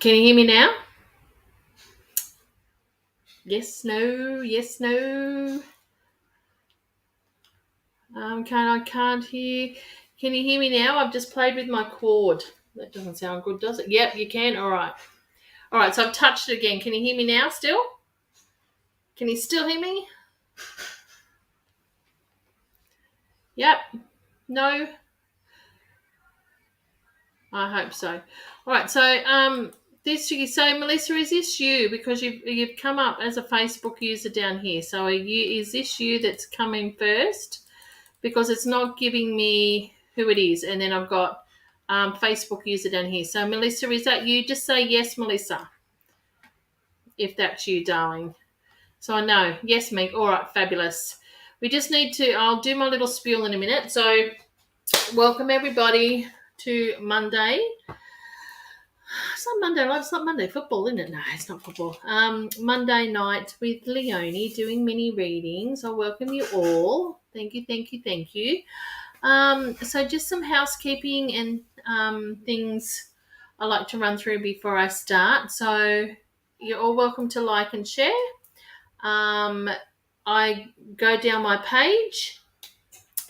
Can you hear me now? Yes, no, yes, no. I can't hear. Can you hear me now? I've just played with my cord. That doesn't sound good, does it? Yep, you can. All right. All right, so I've touched it again. Can you hear me now still? Can you still hear me? Yep. No. I hope so. All right, so Melissa, is this you? Because you've come up as a Facebook user down here. So is this you that's coming first? Because it's not giving me who it is. And then I've got Facebook user down here. So, Melissa, is that you? Just say yes, Melissa, if that's you, darling. So I know. Yes, Meg. All right, fabulous. We just need to, I'll do my little spiel in a minute. So, welcome everybody to Monday. It's not Monday, it's not Monday football, isn't it? No, it's not football. Monday night with Leonie doing mini readings. I welcome you all. Thank you, thank you, thank you. So just some housekeeping and things I like to run through before I start. So you're all welcome to like and share. I go down my page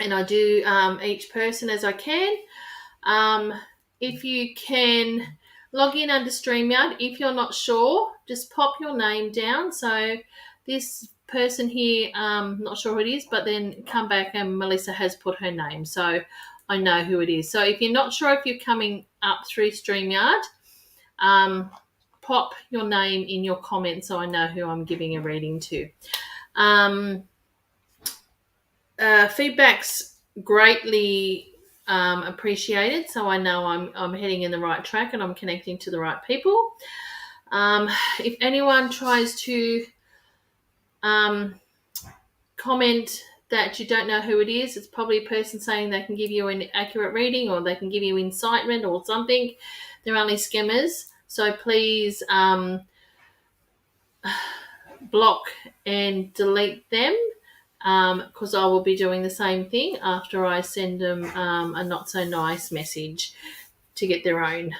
and I do each person as I can. If you can log in under StreamYard, if you're not sure, just pop your name down. So this person here, not sure who it is, but then come back and Melissa has put her name, so I know who it is. So if you're not sure if you're coming up through StreamYard, pop your name in your comments so I know who I'm giving a reading to. Feedback's greatly appreciated, so I know I'm heading in the right track and I'm connecting to the right people. If anyone tries to comment that you don't know who it is, it's probably a person saying they can give you an accurate reading or they can give you incitement or something. They're only scammers, so please block and delete them, because I will be doing the same thing after I send them a not so nice message to get their own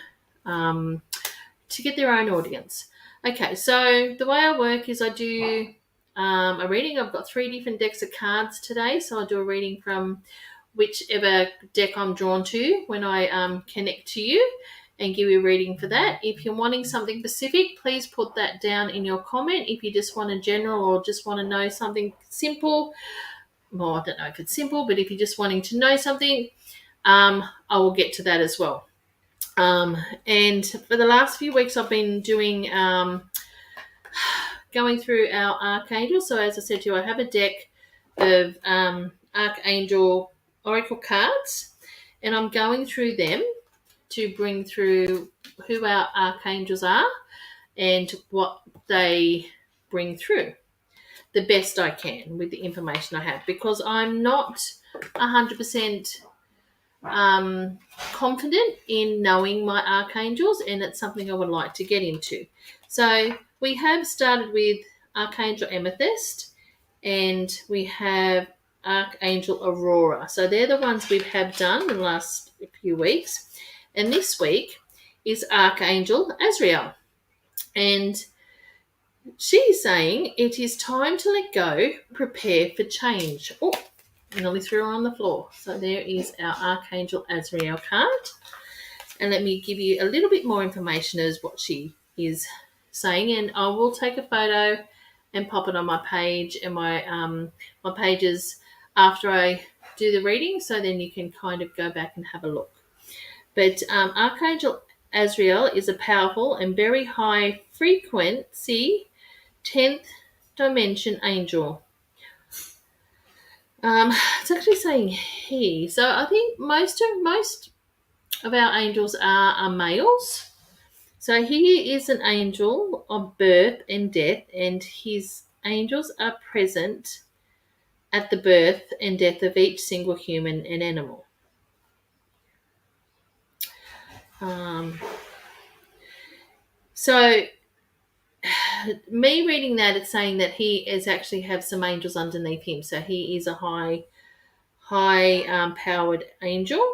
audience. Okay, so the way I work is I do a reading. I've got 3 different decks of cards today, so I'll do a reading from whichever deck I'm drawn to when I connect to you and give you a reading for that. If you're wanting something specific, please put that down in your comment. If you just want a general or just want to know something simple, well, I don't know if it's simple, but if you're just wanting to know something, I will get to that as well. And for the last few weeks, I've been doing going through our archangels. So as I said to you, I have a deck of archangel oracle cards, and I'm going through them to bring through who our archangels are and what they bring through the best I can with the information I have, because I'm not 100% confident in knowing my archangels, and it's something I would like to get into. So we have started with Archangel Amethyst and we have Archangel Aurora. So they're the ones we have done in the last few weeks. And this week is Archangel Azrael. And she's saying it is time to let go, prepare for change. Oh, I nearly threw her on the floor. So there is our Archangel Azrael card. And let me give you a little bit more information as what she is saying. And I will take a photo and pop it on my page and my pages after I do the reading, so then you can kind of go back and have a look. But Archangel Azrael is a powerful and very high frequency 10th dimension angel. It's actually saying he. So I think most of our angels are males. So he is an angel of birth and death, and his angels are present at the birth and death of each single human and animal. So me reading that, it's saying that he is actually have some angels underneath him. So he is a high powered angel.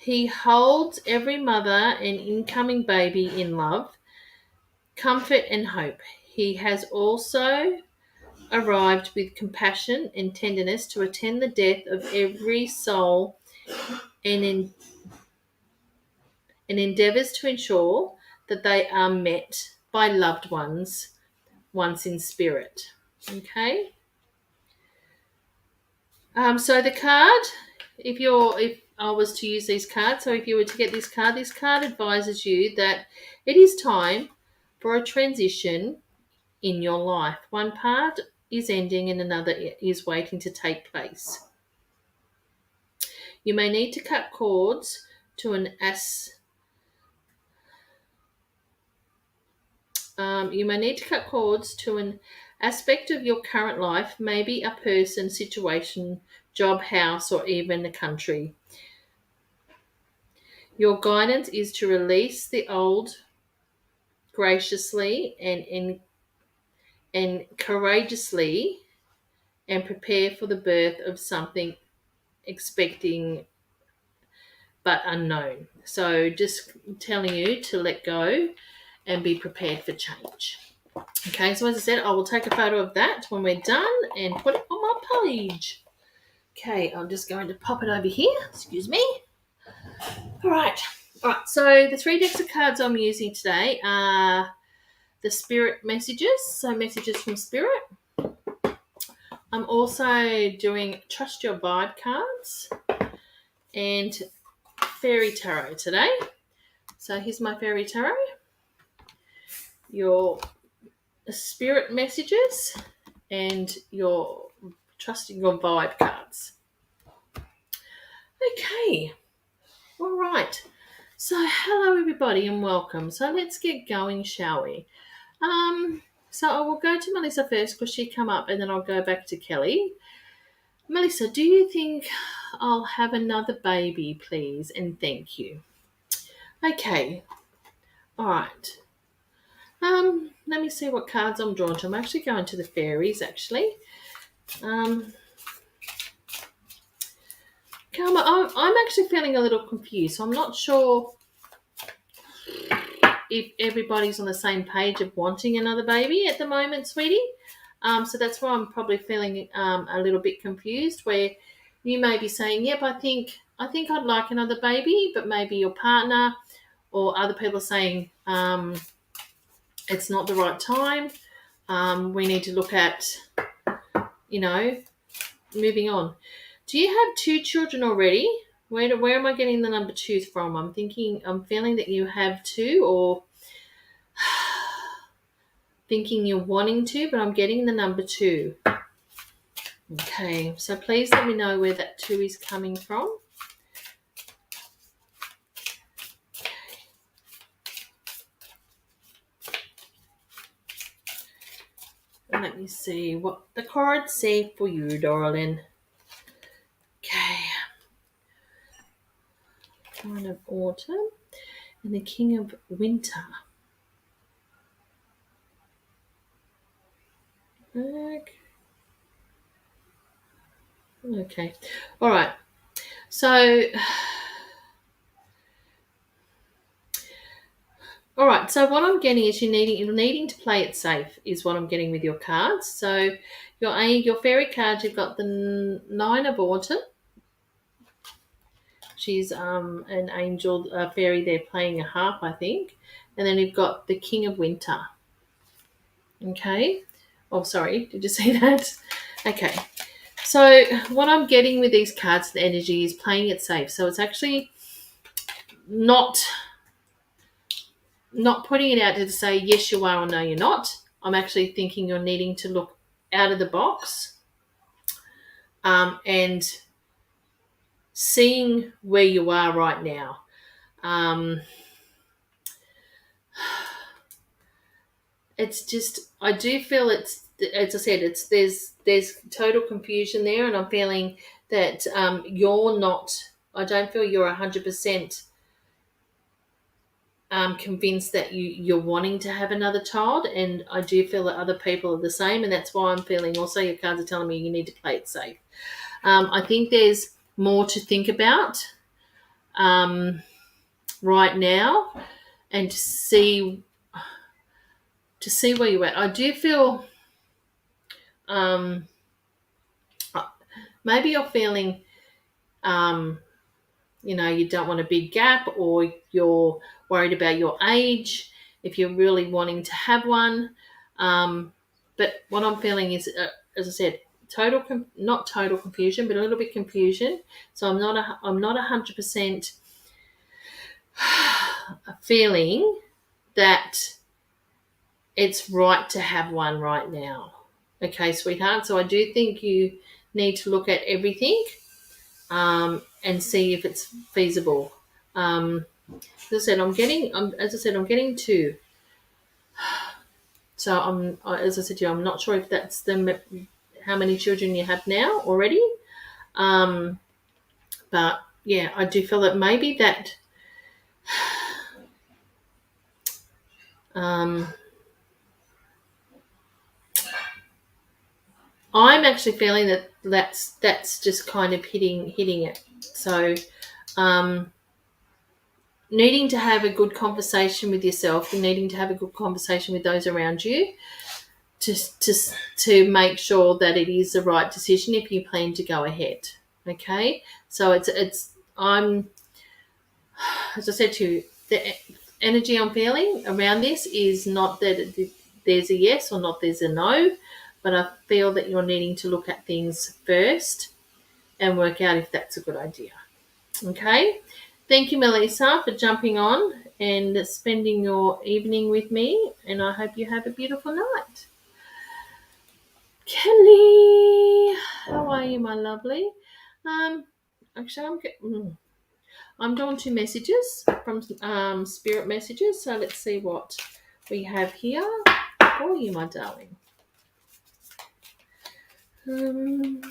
He holds every mother and incoming baby in love, comfort, and hope. He has also arrived with compassion and tenderness to attend the death of every soul and, and endeavours to ensure that they are met by loved ones once in spirit. Okay. So the card, if I was to use these cards, so if you were to get this card advises you that it is time for a transition in your life. One part is ending and another is waiting to take place. You may need to cut cords to an you may need to cut cords to an aspect of your current life, maybe a person, situation, job, house, or even a country. Your guidance is to release the old graciously and courageously and prepare for the birth of something expecting but unknown. So just telling you to let go and be prepared for change. Okay, so as I said, I will take a photo of that when we're done and put it on my page. Okay, I'm just going to pop it over here. Excuse me. All right. So the 3 decks of cards I'm using today are the spirit messages, so messages from spirit. I'm also doing trust your vibe cards and fairy tarot today. So here's my fairy tarot. Your spirit messages and your trusting your vibe cards. Okay. All right. So hello everybody and welcome. So let's get going, shall we? So I will go to Melissa first because she come up and then I'll go back to Kelly. Melissa, do you think I'll have another baby, please? And thank you. Okay. All right. Let me see what cards I'm drawn to. I'm actually going to the fairies, actually. I'm actually feeling a little confused. So I'm not sure if everybody's on the same page of wanting another baby at the moment, sweetie. So that's why I'm probably feeling a little bit confused. Where you may be saying, "Yep, I think I'd like another baby," but maybe your partner or other people are saying it's not the right time. We need to look at, moving on. Do you have 2 children already? Where am I getting the number 2 from? I'm feeling that you have 2, or thinking you're wanting to, but I'm getting the number 2. Okay, so please let me know where that 2 is coming from. And let me see what the cards say for you, darling. Okay. Queen of Autumn and the King of Winter. Okay. All right. So, all right. So what I'm getting is you're needing to play it safe is what I'm getting with your cards. So your fairy cards, you've got the 9 of Autumn. She's an angel, a fairy there playing a harp, I think. And then you've got the King of Winter. Okay. Oh, sorry. Did you see that? Okay. So what I'm getting with these cards, the energy, is playing it safe. So it's actually not putting it out there to say, yes, you are or no, you're not. I'm actually thinking you're needing to look out of the box and seeing where you are right now. It's just, I do feel it's, as I said, there's total confusion there, and I'm feeling that you're not, I don't feel you're 100% convinced that you're wanting to have another child, and I do feel that other people are the same, and that's why I'm feeling also your cards are telling me you need to play it safe. I think there's more to think about right now, and to see where you're at. I do feel um, maybe you're feeling you don't want a big gap, or you're worried about your age if you're really wanting to have one. But what I'm feeling is, as I said, not total confusion, but a little bit confusion. So I'm not 100% feeling that it's right to have one right now. Okay, sweetheart. So I do think you need to look at everything and see if it's feasible. As I said, I'm getting two. So as I said to you, I'm not sure if that's how many children you have now already. Um, but yeah, I do feel that maybe that um, I'm actually feeling that that's just kind of hitting it. So needing to have a good conversation with yourself, and needing to have a good conversation with those around you to to make sure that it is the right decision if you plan to go ahead. Okay, so I'm, as I said to you, the energy I'm feeling around this is not that there's a yes or not there's a no, but I feel that you're needing to look at things first and work out if that's a good idea. Okay, thank you, Melissa, for jumping on and spending your evening with me, and I hope you have a beautiful night. Kelly, how are you, my lovely? Actually, I'm doing two messages from Spirit Messages, so let's see what we have here for you, my darling. Is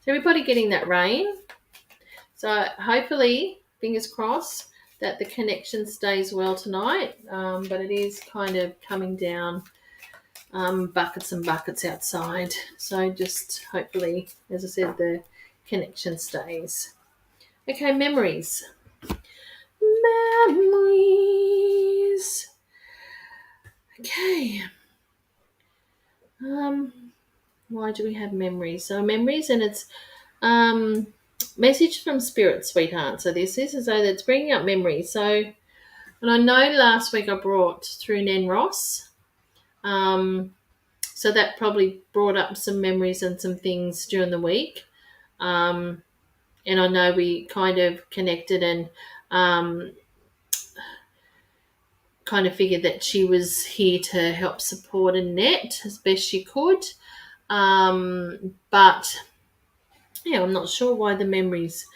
everybody getting that rain? So hopefully, fingers crossed, that the connection stays well tonight. But it is kind of coming down buckets and buckets outside. So just hopefully, as I said, the connection stays. Okay, memories. Memories. Okay. Why do we have memories? So memories, and it's message from Spirit, sweetheart. So this is as though that's bringing up memories. So, and I know last week I brought through Nan Ross. So that probably brought up some memories and some things during the week. And I know we kind of connected and kind of figured that she was here to help support Annette as best she could. But yeah, I'm not sure why the memories,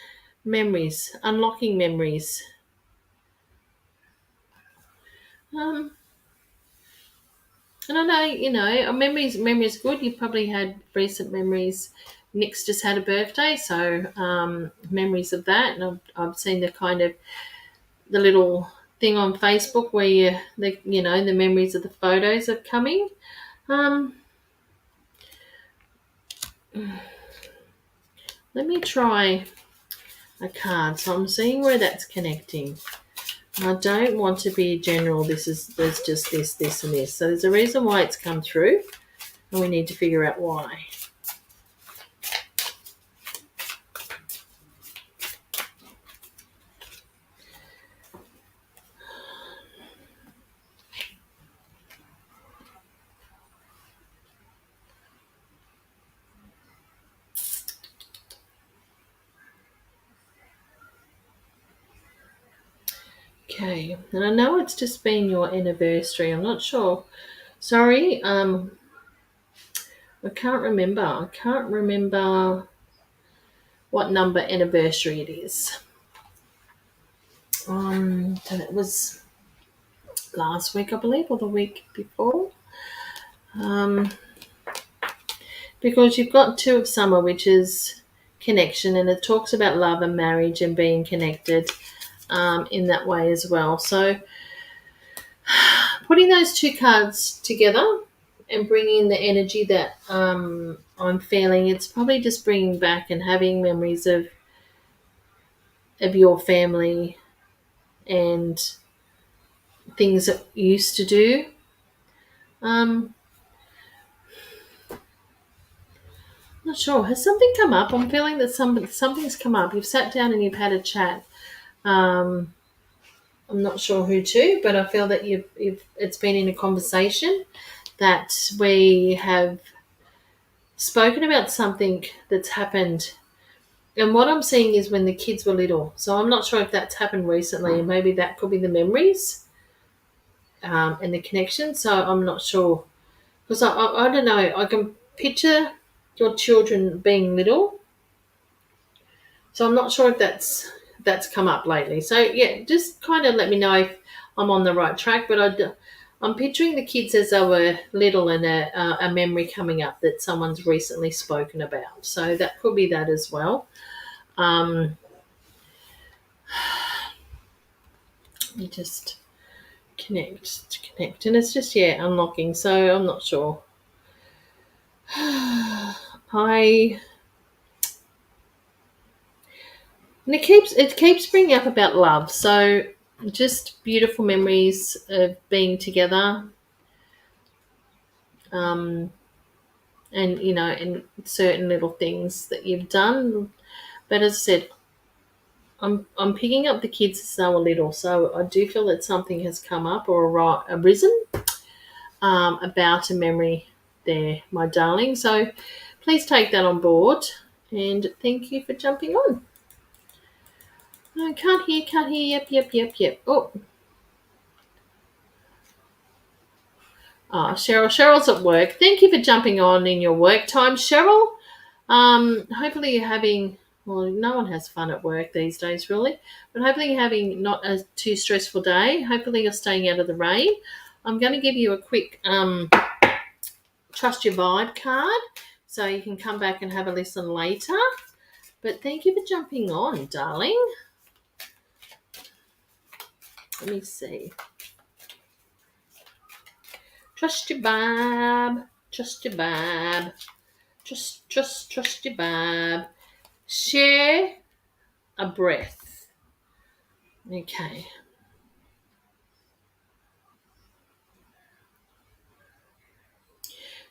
unlocking memories. And I know, memories good. You probably had recent memories. Nick's just had a birthday, so memories of that. And I've seen the little thing on Facebook where the memories of the photos are coming. Let me try a card. So I'm seeing where that's connecting. I don't want to be general. There's just this, and this. So there's a reason why it's come through, and we need to figure out why. Okay, and I know it's just been your anniversary. I'm not sure. Sorry, I can't remember. What number anniversary it is. So that was last week, I believe, or the week before. Because you've got 2 of summer, which is connection, and it talks about love and marriage and being connected in that way as well. So putting those 2 cards together, and bringing the energy that I'm feeling. It's probably just bringing back and having memories of your family and things that you used to do. Um, Not sure. Has something come up? I'm feeling that something's come up. You've sat down and you've had a chat. Um, I'm not sure who to, but I feel that you've it's been in a conversation that we have spoken about something that's happened. And what I'm seeing is when the kids were little. So I'm not sure if that's happened recently. Maybe that could be the memories and the connection. So I'm not sure. Because I don't know. I can picture your children being little. So I'm not sure if that's come up lately. So yeah, just kind of let me know if I'm on the right track. But I'm picturing the kids as they were little and a memory coming up that someone's recently spoken about. So that could be that as well. Um, you just connect, and it's just unlocking. So I'm not sure. I and it keeps bringing up about love. So just beautiful memories of being together. Um, and and certain little things that you've done. But as I said, I'm picking up the kids as they were little, so I do feel that something has come up or arisen about a memory there, my darling. So please take that on board, and thank you for jumping on. No, can't hear. Yep. Cheryl's at work. Thank you for jumping on in your work time, Cheryl. Hopefully you're having, well, no one has fun at work these days, really, but hopefully you're having not a too stressful day. Hopefully you're staying out of the rain. I'm going to give you a quick Trust Your Vibe card so you can come back and have a listen later. But thank you for jumping on, darling. Let me see. Trust your vibe. Trust your vibe. Trust your vibe. Share a breath. Okay.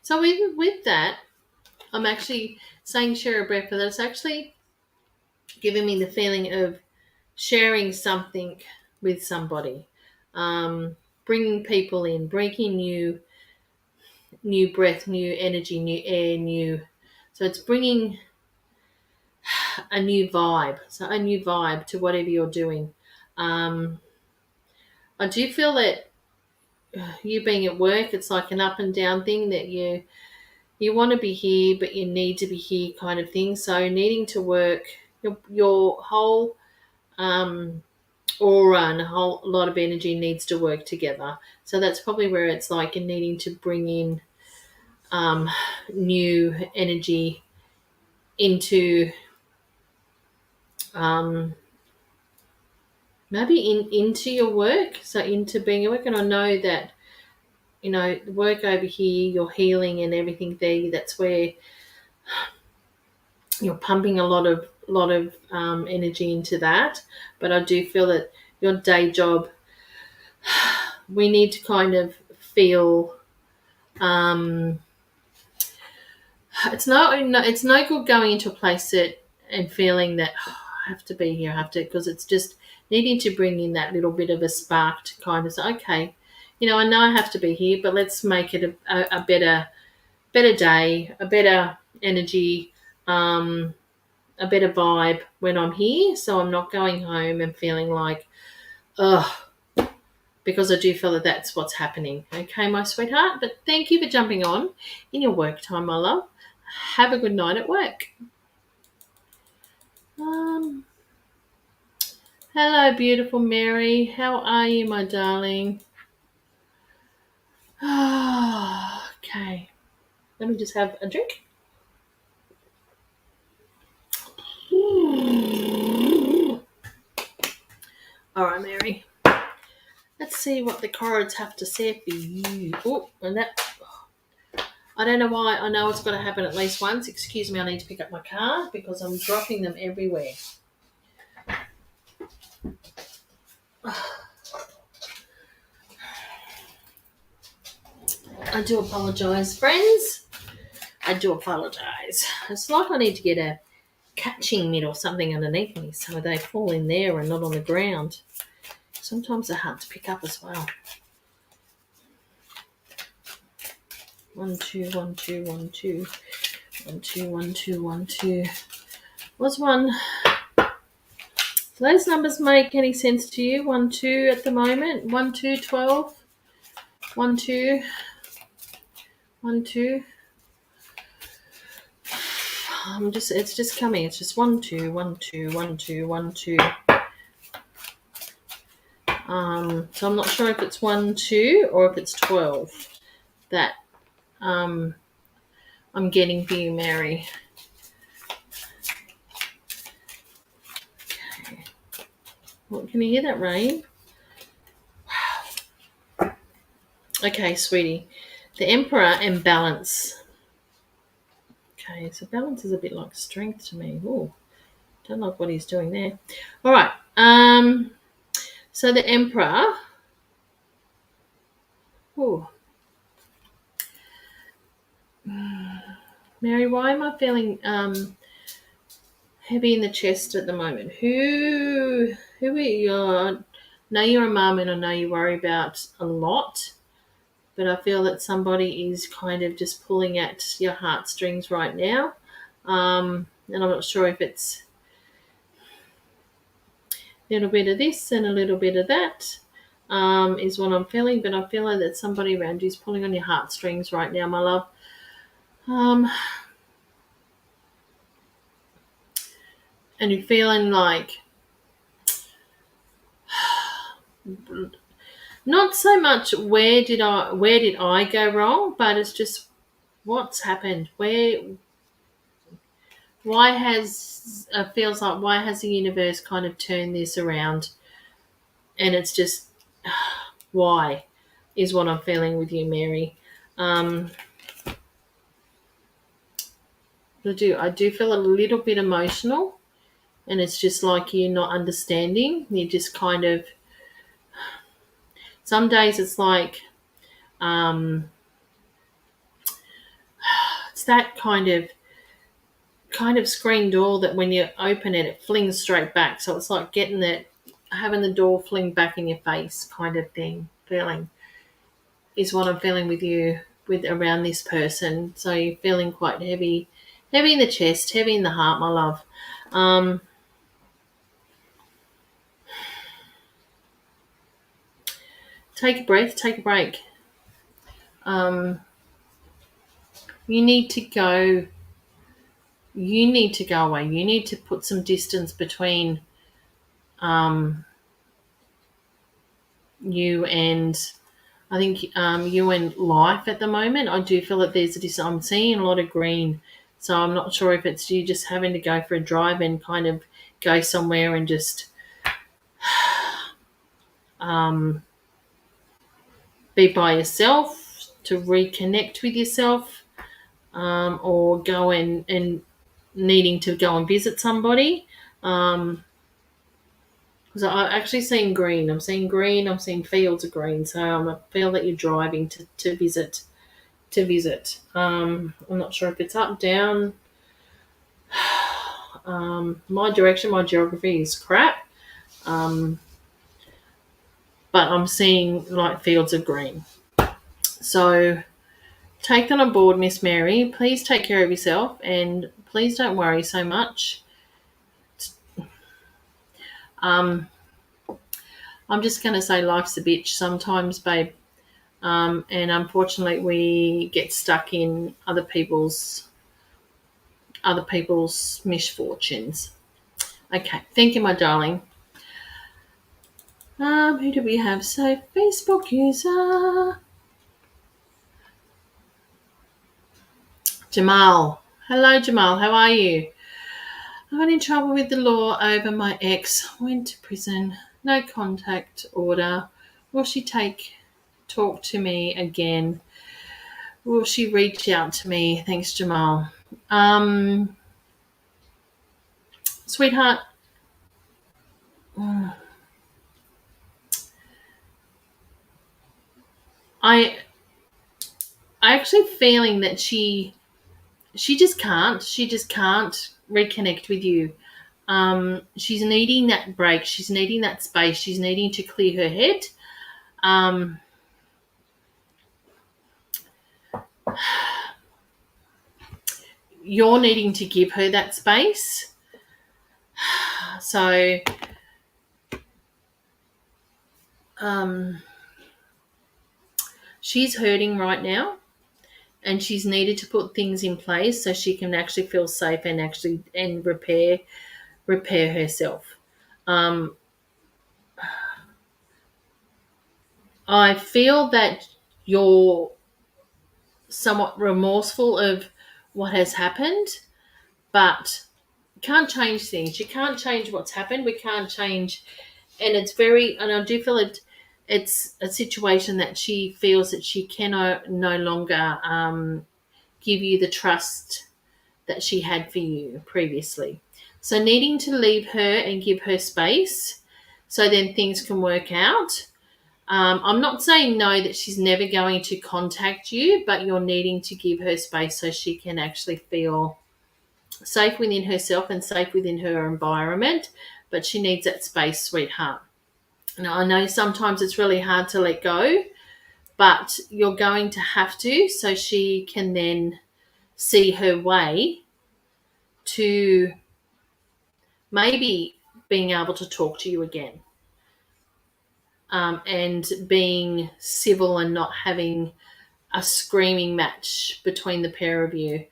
So even with that, I'm actually saying share a breath, but that's actually giving me the feeling of sharing something with somebody, bringing people in, bringing new breath, new energy, new air, new. So it's bringing a new vibe. So a new vibe to whatever you're doing. I do feel that you being at work, it's like an up and down thing that you want to be here, but you need to be here kind of thing. So needing to work your whole aura and a whole lot of energy needs to work together. So that's probably where it's like you're needing to bring in new energy into maybe into your work. So into being at work, and I know that the work over here, your healing and everything there. That's where you're pumping a lot of energy into that. But I do feel that your day job, we need to kind of feel it's no good going into a place and feeling that I have to be here, I have to, because it's just needing to bring in that little bit of a spark to kind of say, okay, I know I have to be here, but let's make it a better day, a better energy, a better vibe when I'm here. So I'm not going home and feeling like, ugh, because I do feel that that's what's happening. Okay, my sweetheart. But thank you for jumping on in your work time, my love. Have a good night at work. Um, Hello, beautiful Mary. How are you, my darling? Okay. Let me just have a drink. All right, Mary. Let's see what the cards have to say for you. Oh, and that I don't know why. I know it's got to happen at least once. Excuse me, I need to pick up my car because I'm dropping them everywhere. I do apologise, friends. I do apologise. It's like I need to get a catching mitt or something underneath me so they fall in there and not on the ground. Sometimes they're hard to pick up as well. 1 2 1 2 1 2 1 2 1 2 1 2. Was one? Do those numbers make any sense to you? 1 2 at the moment. 1 2 12. 1 2 1 2. It's just coming. It's just 1 2 1 2 1 2 1 2. So I'm not sure if it's 1 2 or if it's 12 that I'm getting for you, Mary. Okay. Well, can you hear that rain? Wow. Okay, sweetie. The Emperor and balance. Okay, so balance is a bit like strength to me. Oh, don't like what he's doing there. All right. So the Emperor. Oh. Mary, why am I feeling heavy in the chest at the moment? Who are you? I know you're a mum and I know you worry about a lot, but I feel that somebody is kind of just pulling at your heartstrings right now. And I'm not sure if it's a little bit of this and a little bit of that is what I'm feeling, but I feel like that somebody around you is pulling on your heartstrings right now, my love. And you're feeling like not so much where did I go wrong, but it's just what's happened. Why has feels like why has the universe kind of turned this around? And it's just why is what I'm feeling with you, Mary. I do feel a little bit emotional, and it's just like you're not understanding. You just kind of some days it's like it's that kind of screen door that when you open it, it flings straight back. So it's like having the door fling back in your face kind of feeling is what I'm feeling with you with around this person. So you're feeling quite heavy in the chest, heavy in the heart, my love. Take a breath, take a break. You need to go away. You need to put some distance between you and I think you and life at the moment. I do feel that I'm seeing a lot of green, so I'm not sure if it's you just having to go for a drive and kind of go somewhere and just be by yourself to reconnect with yourself, or go and needing to go and visit somebody. Because I'm actually seeing green. I'm seeing green. I'm seeing fields of green. So I feel that you're driving to visit. I'm not sure if it's up, down. My direction, my geography is crap. But I'm seeing like fields of green. So take that on board, Miss Mary. Please take care of yourself and please don't worry so much. I'm just going to say life's a bitch sometimes, babe. And unfortunately, we get stuck in other people's misfortunes. Okay, thank you, my darling. Who do we have? So, Facebook user Jamal. Hello, Jamal. How are you? I got in trouble with the law over my ex. Went to prison. No contact order. Will she talk to me again? Will she reach out to me? Thanks, Jamal. Sweetheart, I actually feeling that she just can't. She just can't reconnect with you. She's needing that break. She's needing that space. She's needing to clear her head. Um, you're needing to give her that space. So, she's hurting right now, and she's needed to put things in place so she can actually feel safe and repair herself. Um, I feel that you're somewhat remorseful of what has happened, but you can't change things. You can't change what's happened. We can't change, and I do feel it's a situation that she feels that she cannot no longer give you the trust that she had for you previously. So needing to leave her and give her space so then things can work out. I'm not saying no that she's never going to contact you, but you're needing to give her space so she can actually feel safe within herself and safe within her environment. But she needs that space, sweetheart. Now, I know sometimes it's really hard to let go, but you're going to have to so she can then see her way to maybe being able to talk to you again, and being civil and not having a screaming match between the pair of you,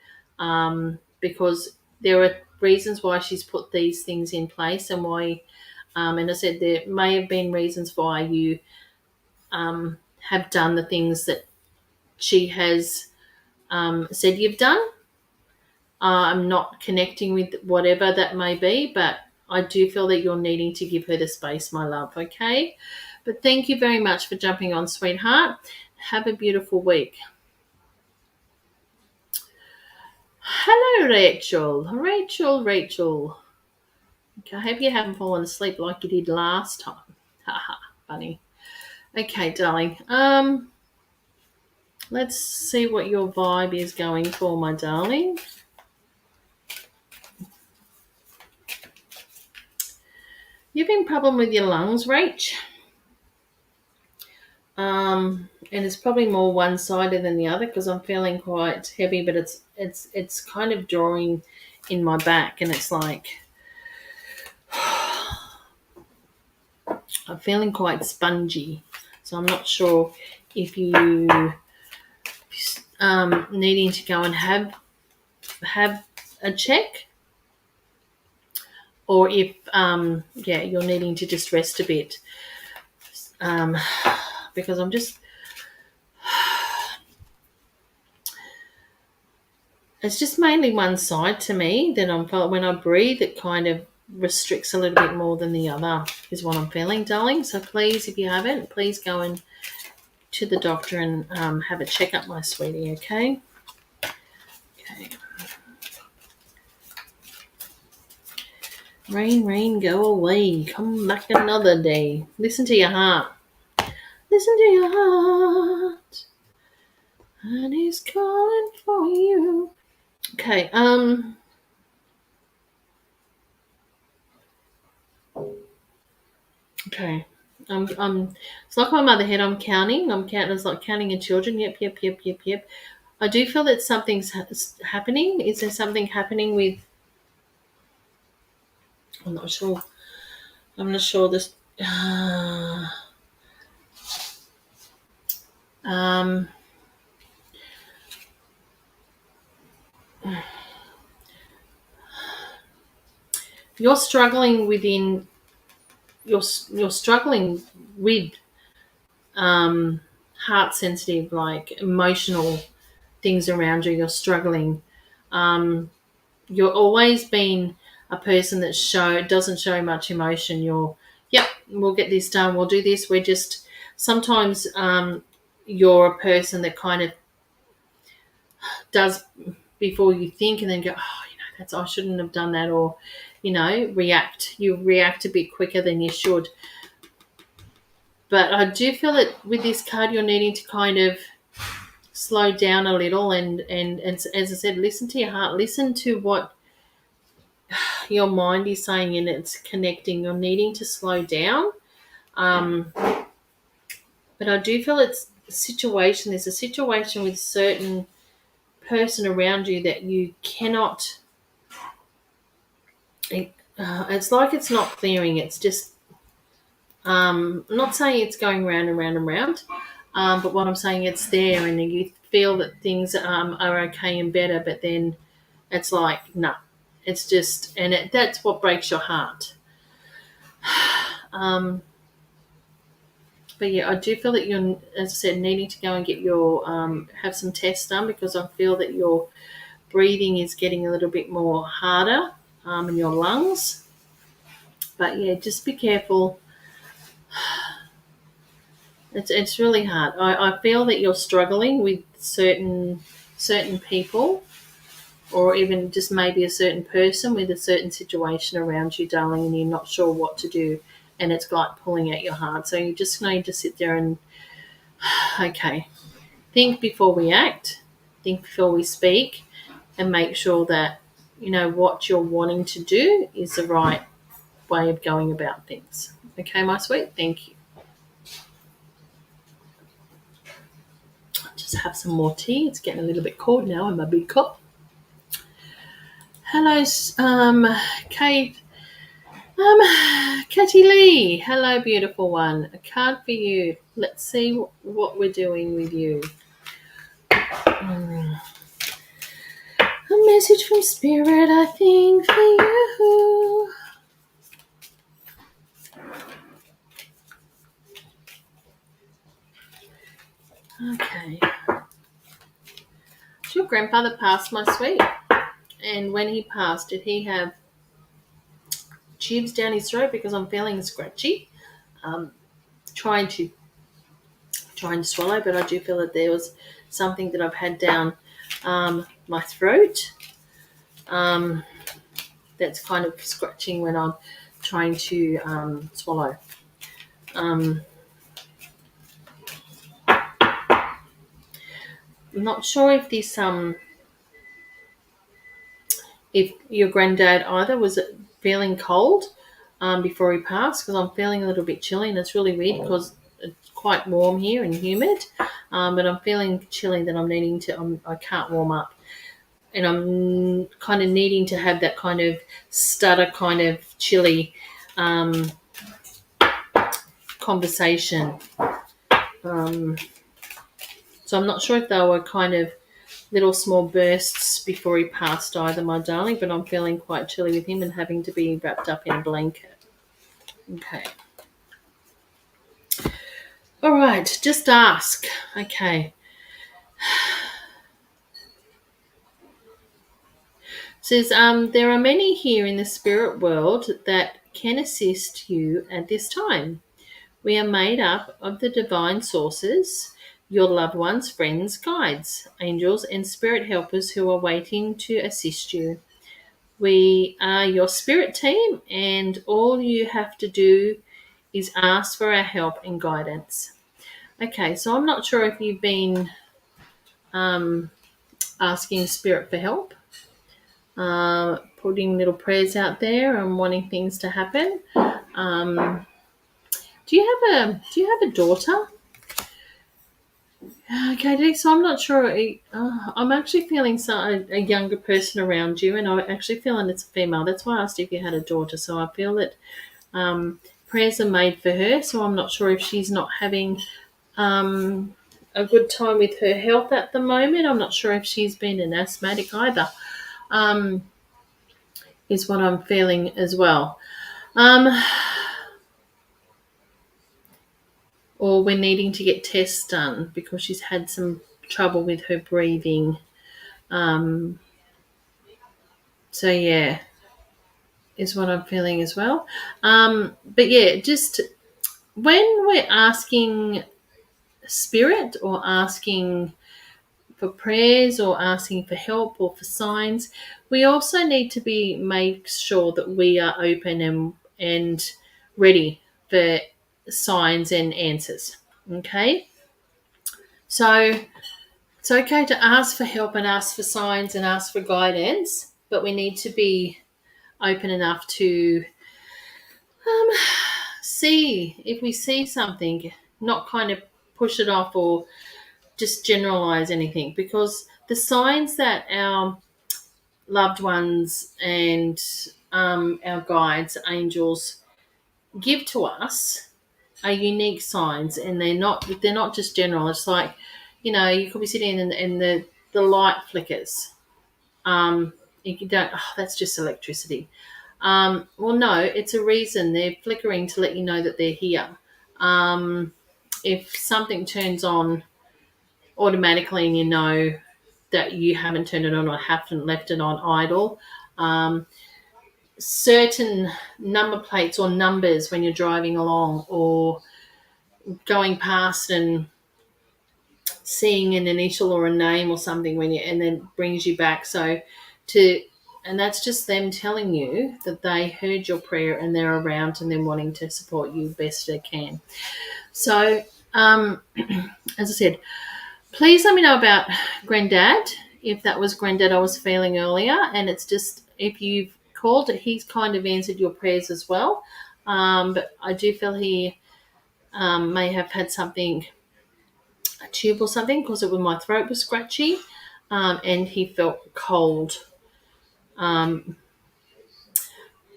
because there are reasons why she's put these things in place and why, and I said there may have been reasons why you have done the things that she has said you've done. I'm not connecting with whatever that may be, but I do feel that you're needing to give her the space, my love, okay? But thank you very much for jumping on, sweetheart. Have a beautiful week. Hello, Rachel. Rachel. Okay, I hope you haven't fallen asleep like you did last time. Haha, funny. Okay, darling. Let's see what your vibe is going for, my darling. You've been problem with your lungs, Rach. And it's probably more one-sided than the other because I'm feeling quite heavy, but it's kind of drawing in my back, and it's like I'm feeling quite spongy. So I'm not sure if you needing to go and have a check, or if you're needing to just rest a bit, because I'm just it's just mainly one side to me that I'm feeling. When I breathe, it kind of restricts a little bit more than the other is what I'm feeling, darling. So please, if you haven't, please go and to the doctor and have a checkup, my sweetie, okay? Okay. Rain, go away. Come back another day. Listen to your heart. Listen to your heart. And he's calling for you. Okay, okay. It's like my mother had. I'm counting. It's like counting your children. Yep. I do feel that something's happening. Is there something happening with? I'm not sure. This. Um. You're struggling within. You're struggling with heart sensitive, like emotional things around you. You're struggling. You're always been a person that doesn't show much emotion. We'll get this done. We'll do this. We're just sometimes you're a person that kind of does before you think, and then go, oh, that's, I shouldn't have done that, or react. You react a bit quicker than you should. But I do feel that with this card, you're needing to kind of slow down a little, and as I said, listen to your heart, listen to what your mind is saying, and it's connecting. You're needing to slow down. But I do feel it's a situation. There's a situation with a certain person around you that you cannot. It's like it's not clearing. It's just. I'm not saying it's going round and round and round, but what I'm saying, it's there, and you feel that things are okay and better, but then it's like, no, it's just, and that's what breaks your heart. But yeah, I do feel that you're, as I said, needing to go and get your have some tests done, because I feel that your breathing is getting a little bit more harder in your lungs. But yeah, just be careful. It's really hard. I feel that you're struggling with certain people, or even just maybe a certain person with a certain situation around you, darling, and you're not sure what to do, and it's like pulling at your heart. So you just need to sit there and, okay, think before we act, think before we speak, and make sure that what you're wanting to do is the right way of going about things. Okay, my sweet, thank you. Just have some more tea. It's getting a little bit cold now in my big cup. Hello, Kate. Katie Lee. Hello, beautiful one. A card for you. Let's see what we're doing with you. A message from Spirit, I think, for you. Okay. Your grandfather passed, my sweet. And when he passed, did he have tubes down his throat? Because I'm feeling scratchy. Trying to swallow, but I do feel that there was something that I've had down my throat that's kind of scratching when I'm trying to swallow. I'm not sure if this if your granddad either was feeling cold before he passed, because I'm feeling a little bit chilly, and it's really weird because it's quite warm here and humid, but I'm feeling chilly that I'm needing to, I can't warm up, and I'm kind of needing to have that kind of stutter, kind of chilly conversation. So I'm not sure if they were kind of little small bursts before he passed either, my darling, but I'm feeling quite chilly with him and having to be wrapped up in a blanket. Okay. All right, just ask. Okay. Says, there are many here in the spirit world that can assist you at this time. We are made up of the divine sources, your loved ones, friends, guides, angels, and spirit helpers who are waiting to assist you. We are your spirit team, and all you have to do is ask for our help and guidance. Okay, so I'm not sure if you've been asking spirit for help, putting little prayers out there and wanting things to happen. Do you have a daughter? Okay, so I'm not sure. I'm actually feeling a younger person around you, and I'm actually feeling it's a female. That's why I asked if you had a daughter. So I feel that prayers are made for her. So I'm not sure if she's not having a good time with her health at the moment. I'm not sure if she's been an asthmatic either. Is what I'm feeling as well. Or we're needing to get tests done because she's had some trouble with her breathing. So yeah, is what I'm feeling as well. But yeah, just when we're asking spirit or asking for prayers or asking for help or for signs, we also need to be make sure that we are open and ready for signs and answers. Okay? So it's okay to ask for help and ask for signs and ask for guidance, but we need to be open enough to um, see if we see something, not kind of push it off or just generalize anything, because the signs that our loved ones and our guides, angels, give to us are unique signs, and they're not just general. It's like, you could be sitting and the light flickers. You don't. Oh, that's just electricity. Well, no, it's a reason they're flickering to let you know that they're here. Um, if something turns on automatically and you know that you haven't turned it on or haven't left it on idle, um, certain number plates or numbers when you're driving along or going past and seeing an initial or a name or something and then brings you back. To and that's just them telling you that they heard your prayer and they're around and they're wanting to support you best they can. So, as I said, please let me know about Granddad, if that was Granddad I was feeling earlier. And it's just, if you've called, he's kind of answered your prayers as well. But I do feel he may have had something, a tube or something, because my throat was scratchy, and he felt cold.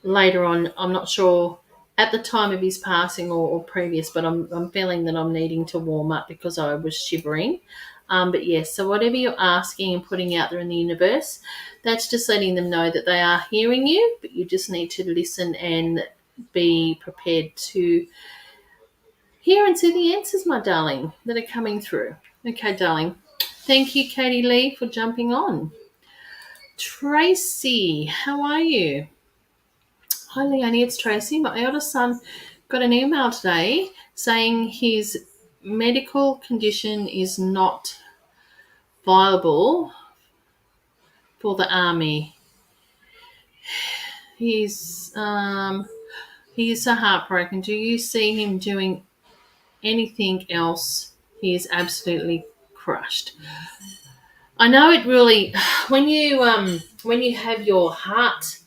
Later on, I'm not sure at the time of his passing or previous, but I'm feeling that I'm needing to warm up because I was shivering. But yes, so whatever you're asking and putting out there in the universe, that's just letting them know that they are hearing you, but you just need to listen and be prepared to hear and see the answers, my darling, that are coming through. Okay, darling. Thank you, Katie Lee, for jumping on. Tracy, how are you? Hi, Leonie, it's Tracy. My eldest son got an email today saying his medical condition is not viable for the army. He is so heartbroken. Do you see him doing anything else? He is absolutely crushed. I know it really, when you have your heart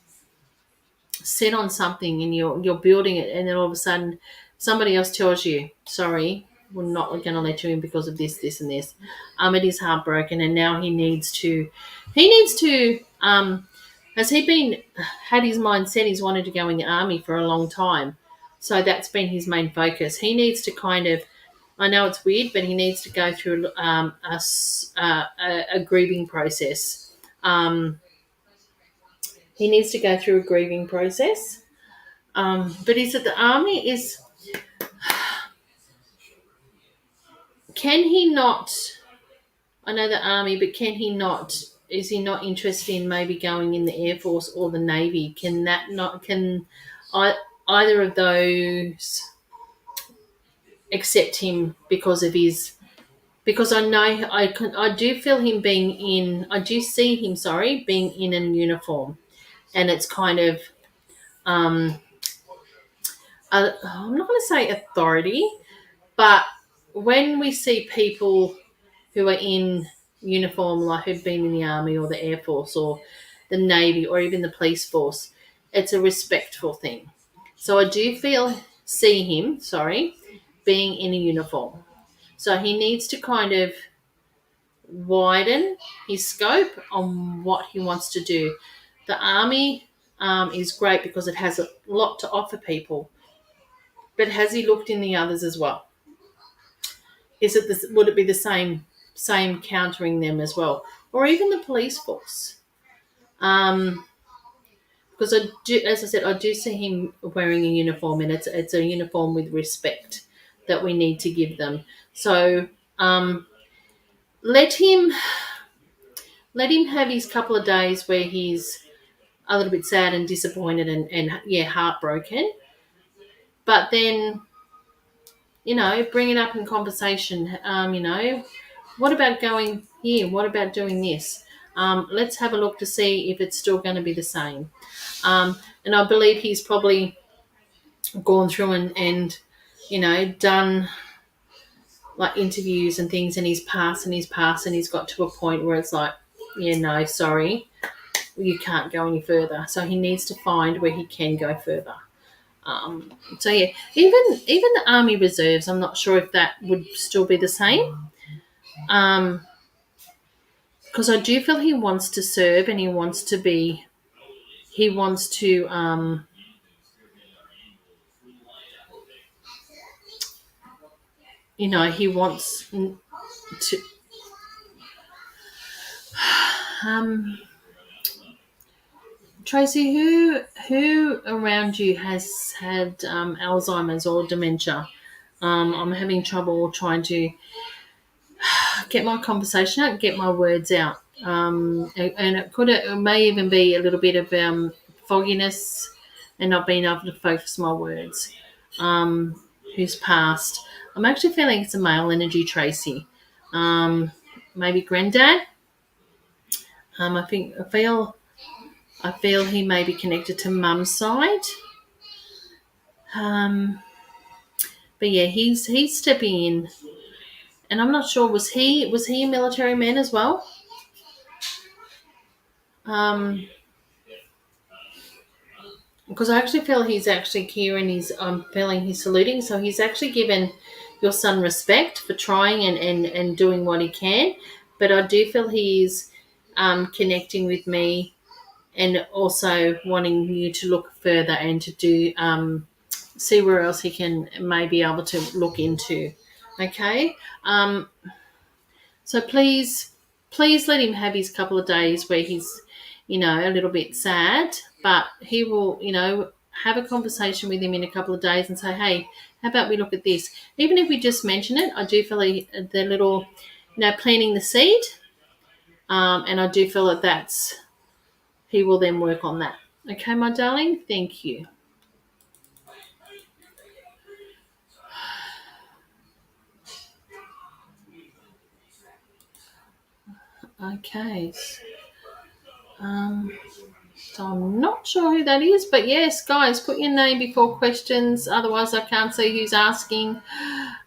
set on something and you're building it, and then all of a sudden somebody else tells you, sorry, we're not going to let you in because of this and this. It is heartbroken, and now has he been had his mind set? He's wanted to go in the army for a long time, so that's been his main focus. He needs to kind of, I know it's weird, but he needs to go through a grieving process. He needs to go through a grieving process. But is it the army? Can he not? I know the army, but can he not? Is he not interested in maybe going in the Air Force or the Navy? Can either of those accept him because of his? Because I know I do feel him being in. I do see him. Sorry, being in a uniform, and it's kind of. I'm not going to say authority, but when we see people who are in uniform, like who've been in the army or the Air Force or the Navy or even the police force, it's a respectful thing. So I do see him, being in a uniform. So he needs to kind of widen his scope on what he wants to do. The army is great because it has a lot to offer people, but has he looked in the others as well? Would it be the same countering them as well, or even the police force? Because I do, as I said, I do see him wearing a uniform, and it's a uniform with respect that we need to give them. So let him have his couple of days where he's a little bit sad and disappointed and heartbroken, but then bring it up in conversation. what about going here? What about doing this? Let's have a look to see if it's still going to be the same. And I believe he's probably gone through and done like interviews and things, and he's passed and he's passed, and he's got to a point where it's like, yeah, no, sorry, you can't go any further. So he needs to find where he can go further. So yeah, even the Army Reserves, I'm not sure if that would still be the same. Because I do feel he wants to serve, and he wants to he wants to. Um, Tracy, who around you has had Alzheimer's or dementia? I'm having trouble trying to get my conversation out, get my words out. And it may even be a little bit of fogginess and not being able to focus my words. Who's passed? I'm actually feeling it's a male energy, Tracy. Maybe granddad. I feel he may be connected to mum's side. But yeah, he's stepping in, and I'm not sure, was he a military man as well? Because I actually feel he's actually here, and I'm feeling he's saluting, so he's actually given your son respect for trying and doing what he can. But I do feel he's connecting with me, and also wanting you to look further and to do see where else he can may be able to look into. Okay. So please let him have his couple of days where he's, a little bit sad, but he will, have a conversation with him in a couple of days and say, hey, how about we look at this? Even if we just mention it, I do feel the little, planting the seed, and I do feel he will then work on that. Okay, my darling, thank you. Okay. So I'm not sure who that is, but yes, guys, put your name before questions. Otherwise, I can't see who's asking.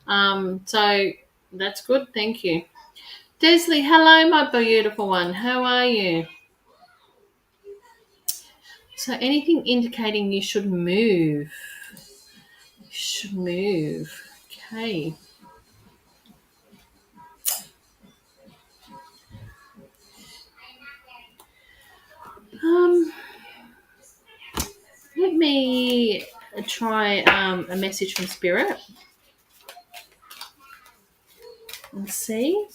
So that's good. Thank you. Desley, hello, my beautiful one. How are you? So anything indicating you should move. You should move. Okay. Let me try a message from Spirit and see.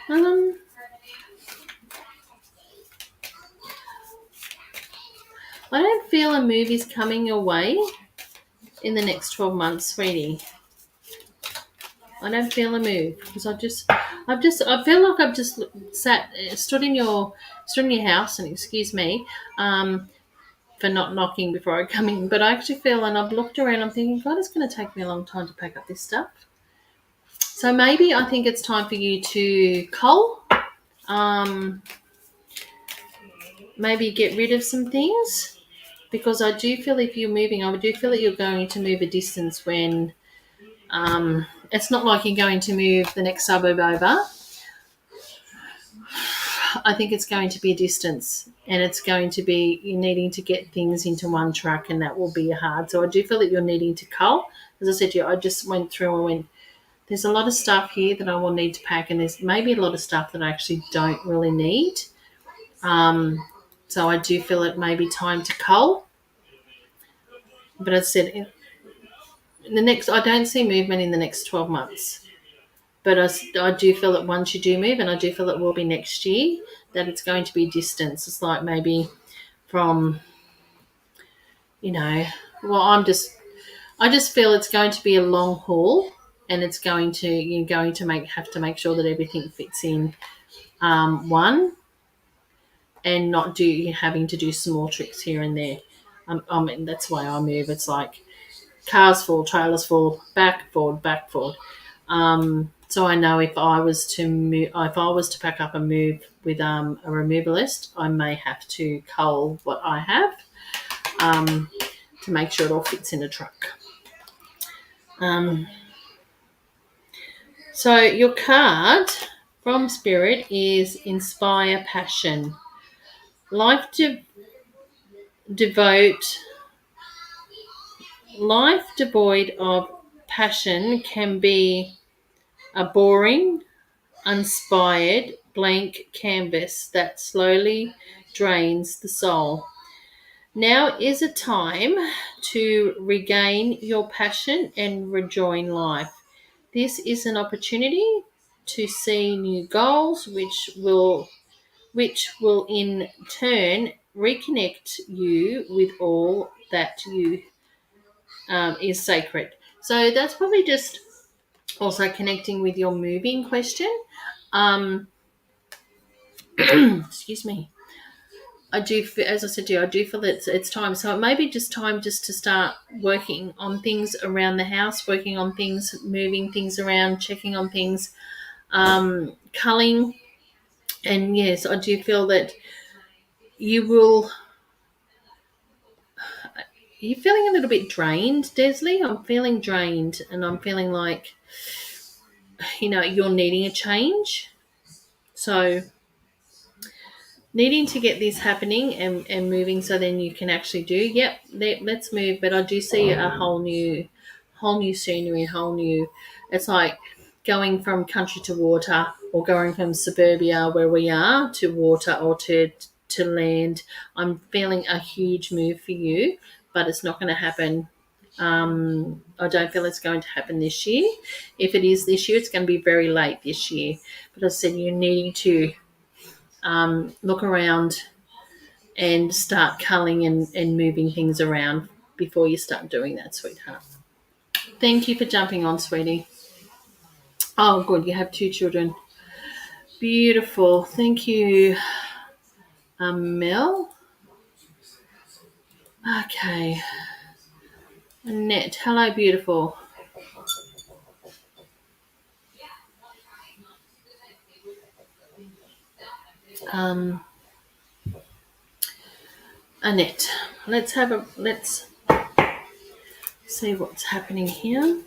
I don't feel a move is coming your way in the next 12 months, sweetie. I don't feel a move because I feel like I've just stood in your house, and excuse me, for not knocking before I come in. But I actually feel, and I've looked around, I'm thinking, God, it's going to take me a long time to pack up this stuff. So maybe I think it's time for you to cull, maybe get rid of some things, because I do feel if you're moving, I do feel that you're going to move a distance when it's not like you're going to move the next suburb over. I think it's going to be a distance, and it's going to be you needing to get things into one truck, and that will be hard. So I do feel that you're needing to cull. As I said to you, I just went through and went, there's a lot of stuff here that I will need to pack, and there's maybe a lot of stuff that I actually don't really need. So I do feel it may be time to cull. But as I said, I don't see movement in the next 12 months. But I do feel that once you do move, and I do feel it will be next year, that it's going to be distance. It's like maybe from, I just feel it's going to be a long haul, and it's going to, you're going to have to make sure that everything fits in one, and not having to do small tricks here and there. That's why I move. It's like cars full, trailers full, back, forward, back, forward. So I know if I was to move, if I was to pack up and move with a removalist, I may have to cull what I have um, to make sure it all fits in a truck. Um, so your card from Spirit is Inspire Passion. Life devote Life devoid of passion can be a boring, uninspired, blank canvas that slowly drains the soul. Now is a time to regain your passion and rejoin life. This is an opportunity to see new goals which will in turn reconnect you with all that you is sacred. So that's probably just also connecting with your moving question. Um, excuse me. I do, as I said to you, I do feel that it's time. So it may be just time just to start working on things around the house, working on things, moving things around, checking on things, culling. And yes, I do feel that you will. Are you feeling a little bit drained, Desley? I'm feeling drained, and I'm feeling like you're needing a change. So needing to get this happening and moving so then you can actually do let's move, but I do see a whole new scenery, it's like going from country to water, or going from suburbia where we are to water, or to land. I'm feeling a huge move for you, but it's not going to happen. I don't feel it's going to happen this year. If it is this year, it's going to be very late this year. But as I said, you're needing to look around and start culling and moving things around before you start doing that, sweetheart. Thank you for jumping on, sweetie. Oh, good. You have 2 children. Beautiful. Thank you, Mel. Okay. Annette. Hello, beautiful. Um, Annette. Let's see what's happening here.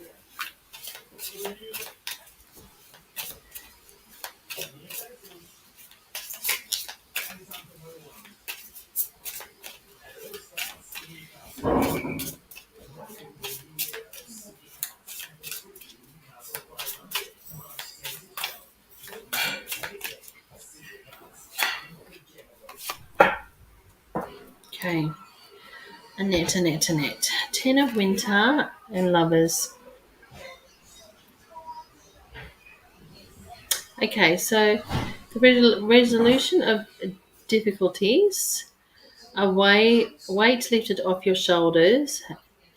Okay. Annette. 10 of Winter and Lovers. Okay, so the resolution of difficulties, weight lifted off your shoulders,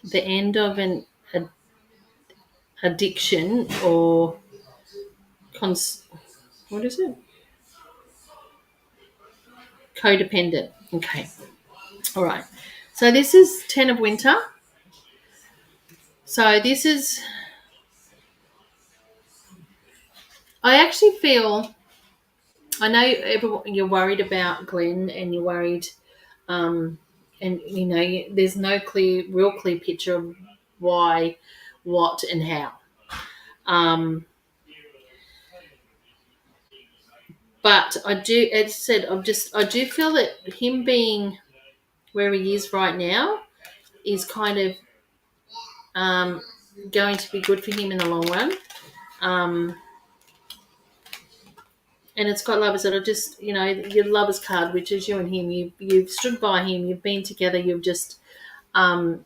the end of an addiction or what is it? Codependent. Okay, all right. So this is 10 of Winter. So this is, I actually feel, I know everyone, you're worried about Glenn, and you're worried, and there's no real clear picture of why, what, and how. But I do, as I said, I do feel that him being where he is right now is kind of going to be good for him in the long run. And it's got lovers that are just, your lovers card, which is you and him. You've stood by him. You've been together. You've just, um,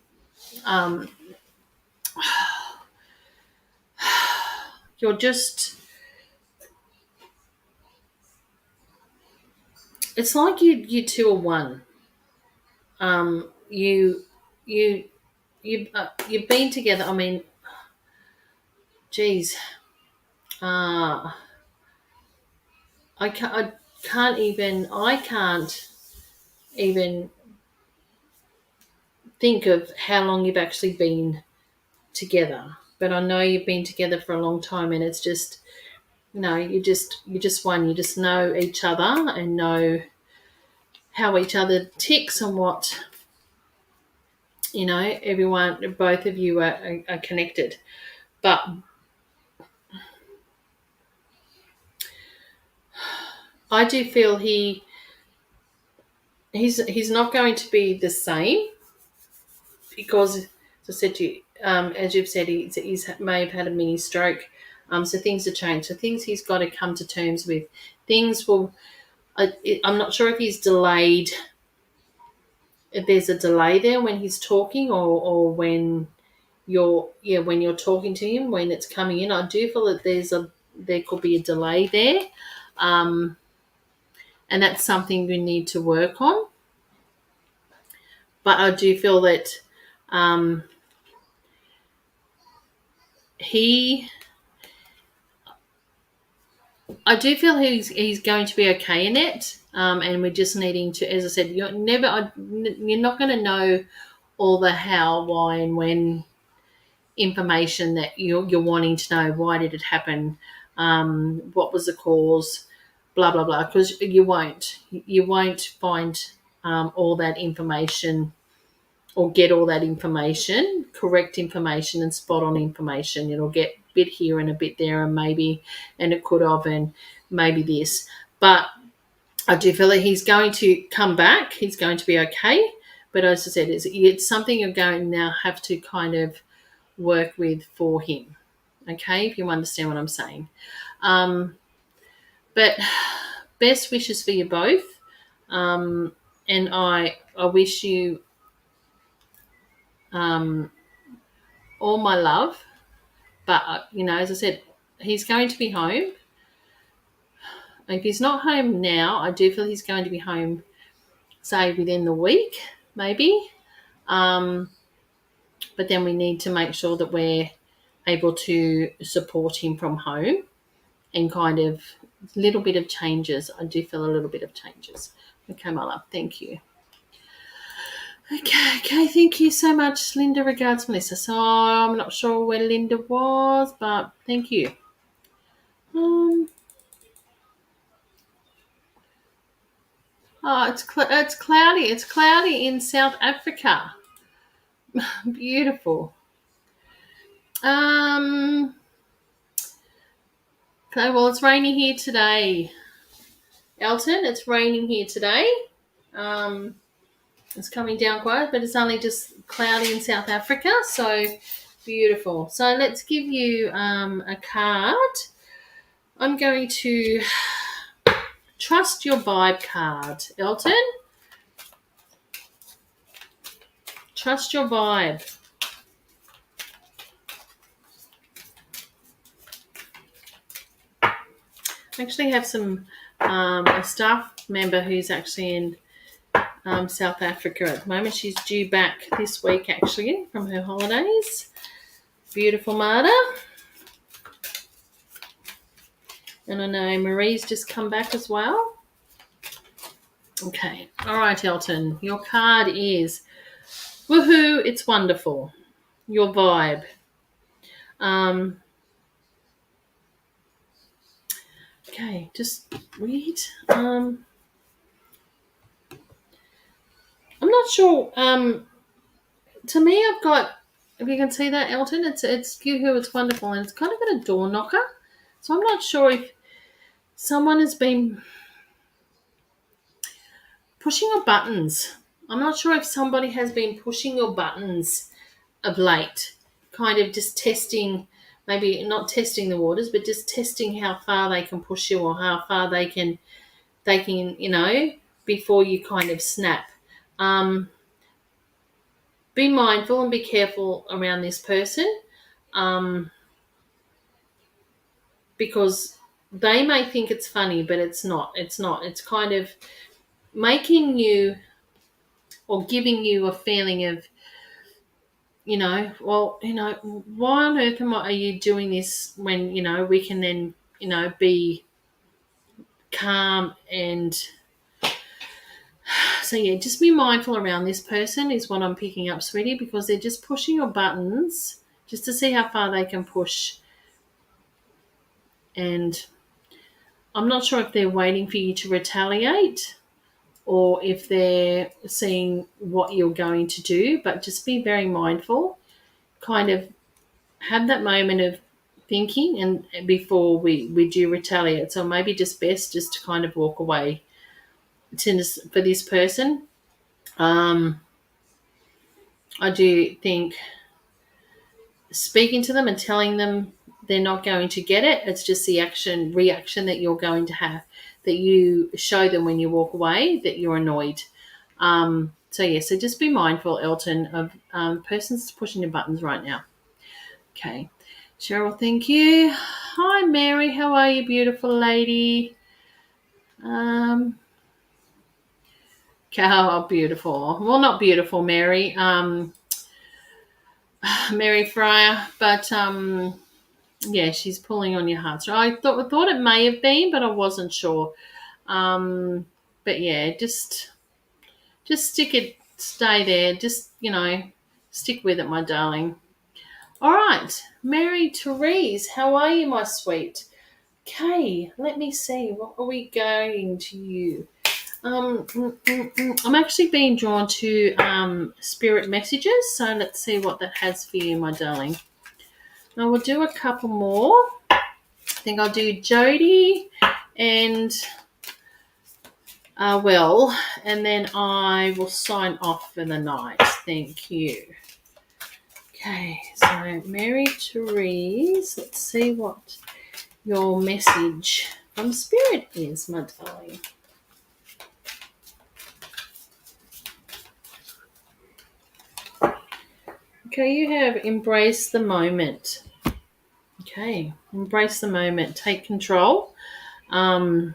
um, you're just. It's like you two are one. You you you've been together. I mean, geez, uh, I can't even think of how long you've actually been together. but I know you've been together for a long time, and it's just, you just one. You just know each other and know how each other ticks and what, everyone, both of you are connected. But I do feel he's not going to be the same because, as I said to you, as you've said, he's may have had a mini stroke. So things have changed. So things he's got to come to terms with. Things will. I'm not sure if he's delayed. If there's a delay there when he's talking, or when when you're talking to him, when it's coming in. I do feel that there could be a delay there, and that's something we need to work on. But I do feel that um, he I do feel he's going to be okay in it, and we're just needing to, as I said, you're not going to know all the how, why, and when information that you're wanting to know. Why did it happen? What was the cause? Blah blah blah. Because you won't find all that information, or get all that information, correct information and spot on information. It'll get a bit here and a bit there, and it could have, and maybe this. But I do feel that he's going to come back. He's going to be okay. But as I said, it's something you're going to now have to kind of work with for him. Okay, if you understand what I'm saying. But best wishes for you both. And I wish you all my love. But, as I said, he's going to be home. If he's not home now, I do feel he's going to be home, say, within the week, maybe. But then we need to make sure that we're able to support him from home, and kind of a little bit of changes. I do feel a little bit of changes. Okay, my love. Thank you. Okay. Thank you so much, Linda. Regards, Melissa. So I'm not sure where Linda was, but thank you. It's cloudy. It's cloudy in South Africa. Beautiful. Okay, well, it's raining here today. Elton, it's raining here today. It's coming down quite, but it's only just cloudy in South Africa, so beautiful. So let's give you a card. I'm going to trust your vibe card, Elton. Trust your vibe. I actually have a staff member who's actually in South Africa at the moment. She's due back this week, actually, from her holidays. Beautiful Marta. And I know Marie's just come back as well. Okay. All right, Elton. Your card is woohoo, it's wonderful. Your vibe. Okay, just read. I'm not sure. To me, I've got, if you can see that, Elton, it's woohoo, it's wonderful, and it's kind of got a door knocker. So I'm not sure if someone has been pushing your buttons. I'm not sure if somebody has been pushing your buttons of late, kind of just testing, maybe not testing the waters, but just testing how far they can push you, or how far they can, before you kind of snap. Be mindful and be careful around this person, because they may think it's funny, but it's not. It's not. It's kind of making you, or giving you a feeling of, why on earth are you doing this when, we can then, be calm. And so, yeah, just be mindful around this person is what I'm picking up, sweetie, because they're just pushing your buttons just to see how far they can push. And I'm not sure if they're waiting for you to retaliate or if they're seeing what you're going to do, but just be very mindful. Kind of have that moment of thinking and before we do retaliate. So maybe just best just to kind of walk away for this person. I do think speaking to them and telling them they're not going to get it, it's just the reaction that you're going to have, that you show them when you walk away that you're annoyed. So just be mindful, Elton, of persons pushing your buttons right now. Okay. Cheryl, thank you. Hi, Mary. How are you, beautiful lady? Oh, beautiful. Well, not beautiful, Mary. Mary Fryer, but yeah, she's pulling on your heart. So I thought it may have been, but I wasn't sure. But yeah, just stay there. Just stick with it, my darling. All right, Mary Therese, how are you, my sweet? Okay, let me see. What are we going to you? I'm actually being drawn to spirit messages, so let's see what that has for you, my darling. Now we'll do a couple more. I think I'll do Jody and Will, and then I will sign off for the night. Thank you. Okay, so Mary Therese, let's see what your message from Spirit is, my darling. Okay, you have embraced the moment. Okay, embrace the moment. Take control. I'm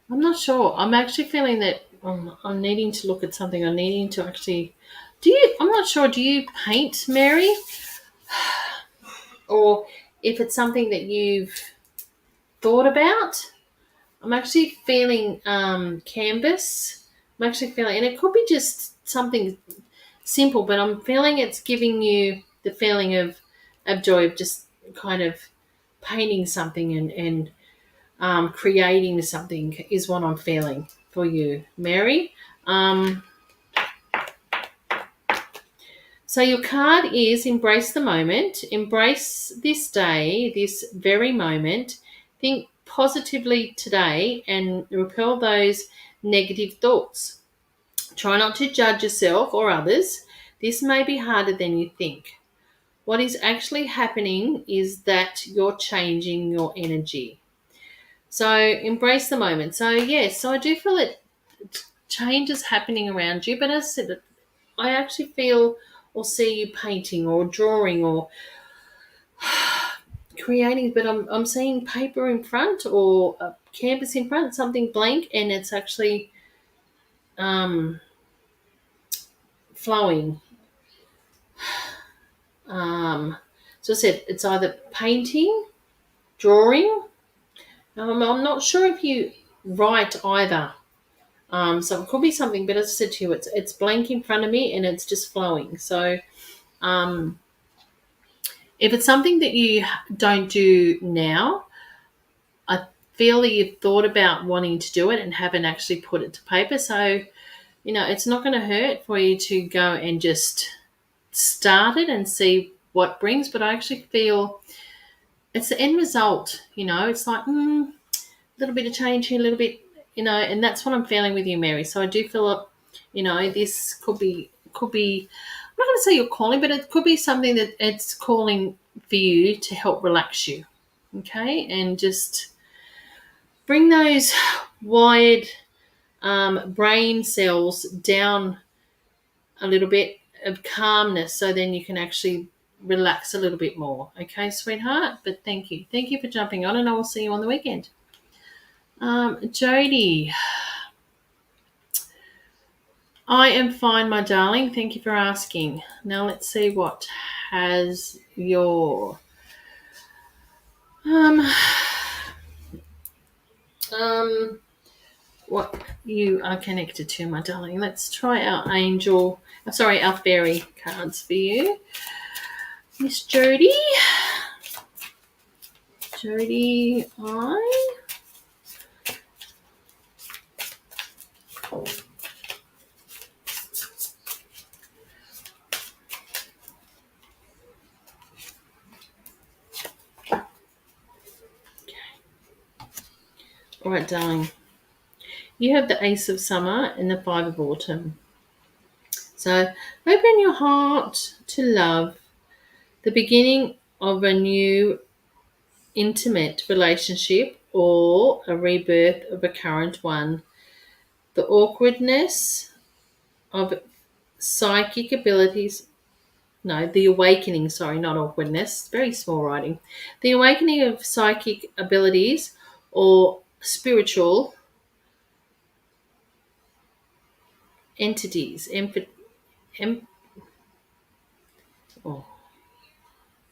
not sure. I'm actually feeling that I'm needing to look at something. I'm needing to actually. I'm not sure. Do you paint, Mary? Or if it's something that you've thought about? I'm actually feeling canvas. I'm actually feeling, and it could be just something simple, but I'm feeling it's giving you the feeling of joy of just kind of painting something and creating something is what I'm feeling for you, Mary. So your card is embrace the moment, embrace this day, this very moment. Think positively today and repel those negative thoughts. Try not to judge yourself or others. This may be harder than you think. What is actually happening is that you're changing your energy. So embrace the moment. So yes, so I do feel that change is happening around you, but as I said, I actually feel or see you painting or drawing or creating, but I'm seeing paper in front or a canvas in front, something blank, and it's actually flowing. So I said it's either painting, drawing. I'm not sure if you write either. So it could be something, but as I said to you, it's blank in front of me and it's just flowing. So if it's something that you don't do now, I feel that you've thought about wanting to do it and haven't actually put it to paper. So, it's not going to hurt for you to go and just start it and see what brings. But I actually feel it's the end result, it's like, a little bit of change here, a little bit, and that's what I'm feeling with you, Mary. So I do feel, this could be, I'm not going to say you're calling, but it could be something that it's calling for you to help relax you. Okay. And just bring those wired brain cells down a little bit of calmness so then you can actually relax a little bit more. Okay, sweetheart? But thank you. Thank you for jumping on, and I will see you on the weekend. Jody. I am fine, my darling. Thank you for asking. Now let's see what has your what you are connected to, my darling. Let's try our fairy cards for you. Miss Jody. Jody, I. All right, darling. You have the Ace of Summer and the Five of Autumn. So open your heart to love, the beginning of a new intimate relationship or a rebirth of a current one. The awkwardness of psychic abilities. No, the awakening, sorry, not awkwardness. Very small writing. The awakening of psychic abilities or spiritual entities. Oh.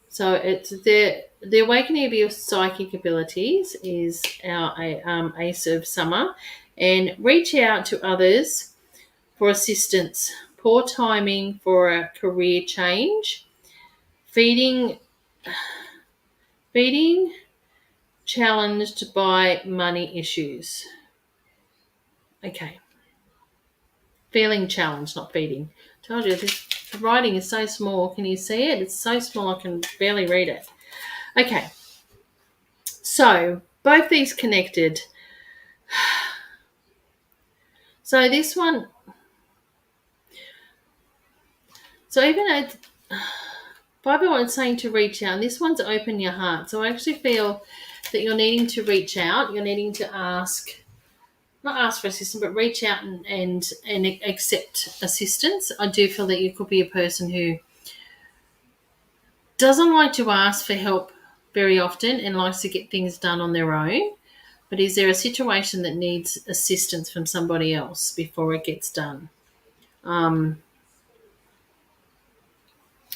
So it's the awakening of your psychic abilities is our Ace of Summer, and reach out to others for assistance. Poor timing for a career change. Feeding feeding challenged by money issues. Okay. Feeling challenged, not feeding. Told you the writing is so small. Can you see it? It's so small I can barely read it. Okay. So both these connected. So this one. So even at Bible is saying to reach out, and this one's open your heart. So I actually feel that you're needing to reach out. You're needing to not ask for assistance, but reach out and accept assistance. I do feel that you could be a person who doesn't like to ask for help very often and likes to get things done on their own. But is there a situation that needs assistance from somebody else before it gets done? I'm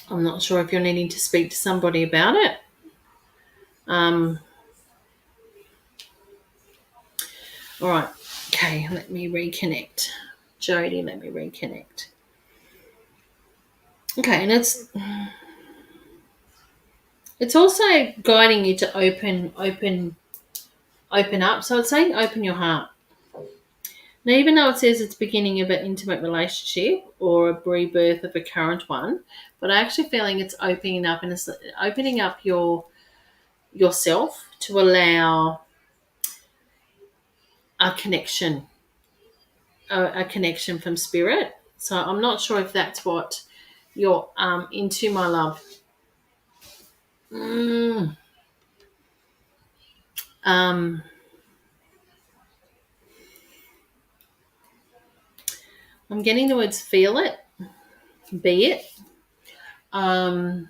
not sure if you're needing to speak to somebody about it. All right. Okay, let me reconnect. Jody, let me reconnect. Okay, and it's also guiding you to open up. So it's saying open your heart. Now, even though it says it's beginning of an intimate relationship or a rebirth of a current one, but I'm actually feeling it's opening up, and it's opening up yourself to allow a connection from spirit. So I'm not sure if that's what you're into, my love. I'm getting the words feel it, be it. I'm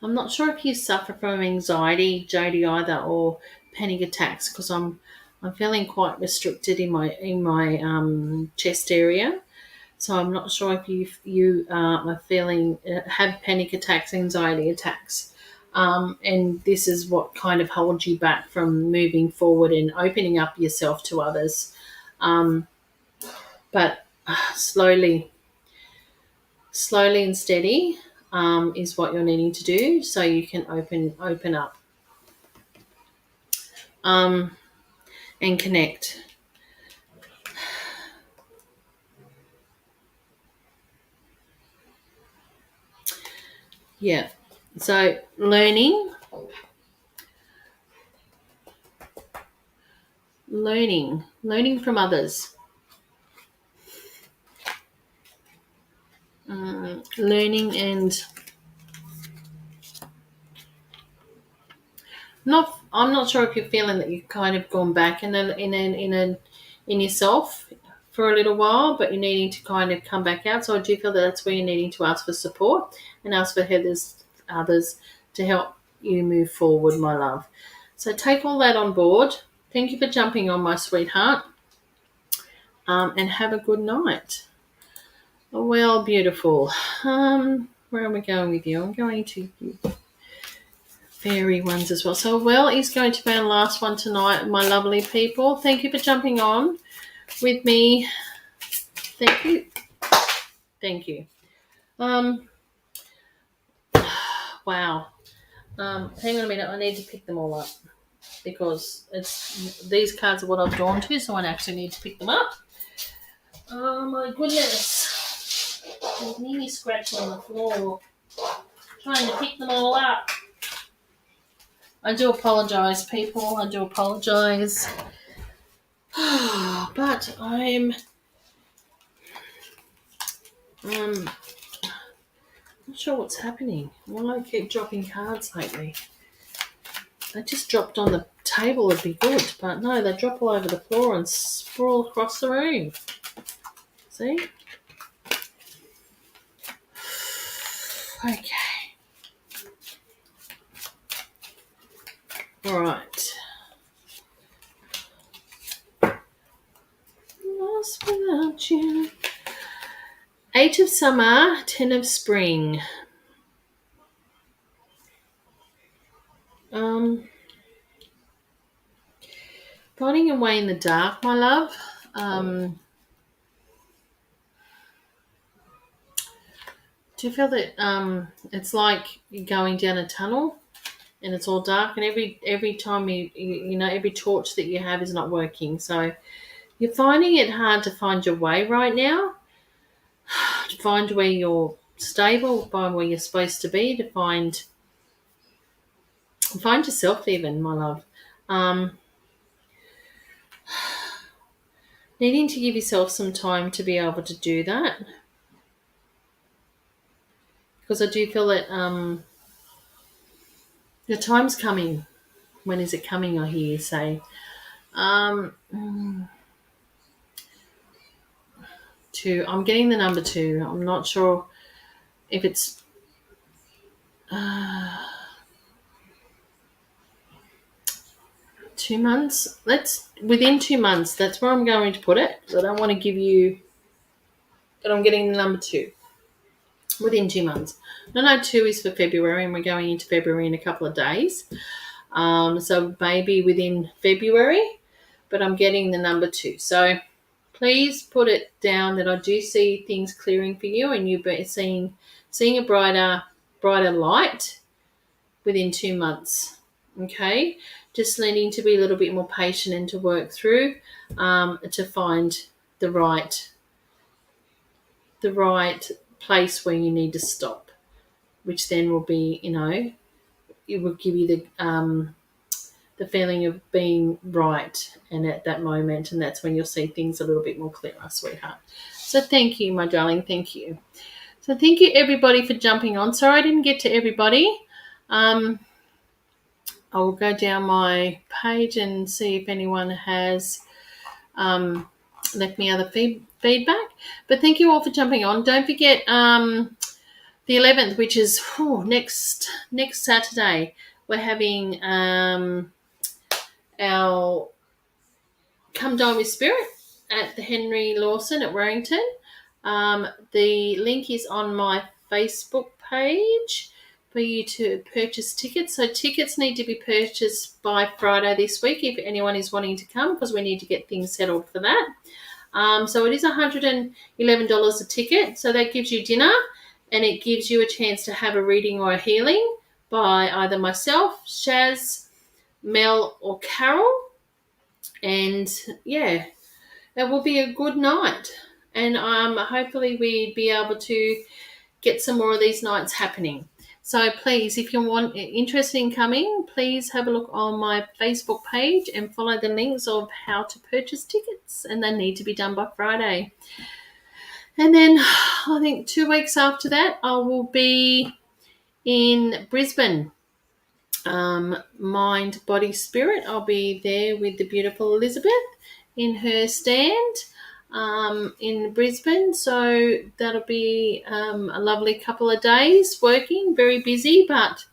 not sure if you suffer from anxiety, Jody, either, or panic attacks, because I'm feeling quite restricted in my chest area. So I'm not sure if you are feeling have panic attacks, anxiety attacks, and this is what kind of holds you back from moving forward and opening up yourself to others. But slowly and steady is what you're needing to do, so you can open up and connect. Yeah. So learning from others. Learning and I'm not sure if you're feeling that you've kind of gone back in yourself for a little while, but you're needing to kind of come back out. So I do feel that that's where you're needing to ask for support and ask for others to help you move forward, my love. So take all that on board. Thank you for jumping on, my sweetheart, and have a good night. Well, beautiful. where am I going with you? I'm going to fairy ones as well. So well is going to be our last one tonight, my lovely people. Thank you for jumping on with me. Thank you. Thank you. Wow. Hang on a minute. I need to pick them all up because these cards are what I've drawn to, so I actually need to pick them up. Oh my goodness. I'm nearly scratching on the floor trying to pick them all up. I do apologise, people. I do apologise. But I'm not sure what's happening. Why I keep dropping cards lately? They just dropped on the table would be good, but no, they drop all over the floor and sprawl across the room. See? Okay. All right. Lost without you. 8 of summer, 10 of spring. Finding your way in the dark, my love. Do you feel that it's like you're going down a tunnel and it's all dark, and every time you know every torch that you have is not working, so you're finding it hard to find your way right now, to find where you're stable, find where you're supposed to be, to find yourself even, my love. Needing to give yourself some time to be able to do that, because I do feel that your time's coming. When is it coming? I hear you say. 2. I'm getting the number 2. I'm not sure if it's 2 months. Within 2 months. That's where I'm going to put it. I don't want to give you, but I'm getting the number 2. Within 2 months. No, 2 is for February, and we're going into February in a couple of days. So maybe within February, but I'm getting the number 2. So please put it down that I do see things clearing for you, and you've been seeing a brighter light within 2 months. Okay, just needing to be a little bit more patient and to work through to find the right place where you need to stop, which then will be, it will give you the feeling of being right and at that moment, and that's when you'll see things a little bit more clearer, sweetheart. So thank you, my darling. Thank you. So thank you, everybody, for jumping on. Sorry I didn't get to everybody. I will go down my page and see if anyone has left me other feedback. But thank you all for jumping on. Don't forget the 11th, which is next Saturday, we're having our Come Dine with Spirit at the Henry Lawson at Warrington. The link is on my Facebook page for you to purchase tickets. So tickets need to be purchased by Friday this week if anyone is wanting to come, because we need to get things settled for that. So it is $111 a ticket. So that gives you dinner, and it gives you a chance to have a reading or a healing by either myself, Shaz, Mel, or Carol. And yeah, it will be a good night. And hopefully we'd be able to get some more of these nights happening. So please, if you're interested in coming, please have a look on my Facebook page and follow the links of how to purchase tickets. And they need to be done by Friday. And then I think 2 weeks after that, I will be in Brisbane. Mind, Body, Spirit. I'll be there with the beautiful Elizabeth in her stand in Brisbane. So that'll be a lovely couple of days working, very busy, but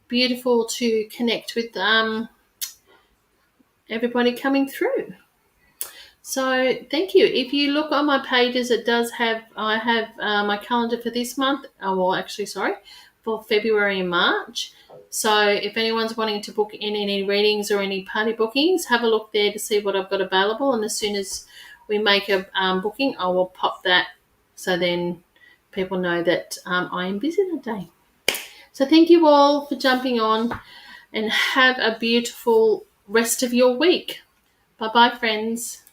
beautiful to connect with everybody coming through. So thank you. If you look on my pages, I have my calendar for this month. Oh, well, actually, sorry, for February and March. So if anyone's wanting to book in any readings or any party bookings, have a look there to see what I've got available. And as soon as we make a booking, I will pop that so then people know that I am busy that day. So thank you all for jumping on, and have a beautiful rest of your week. Bye bye, friends.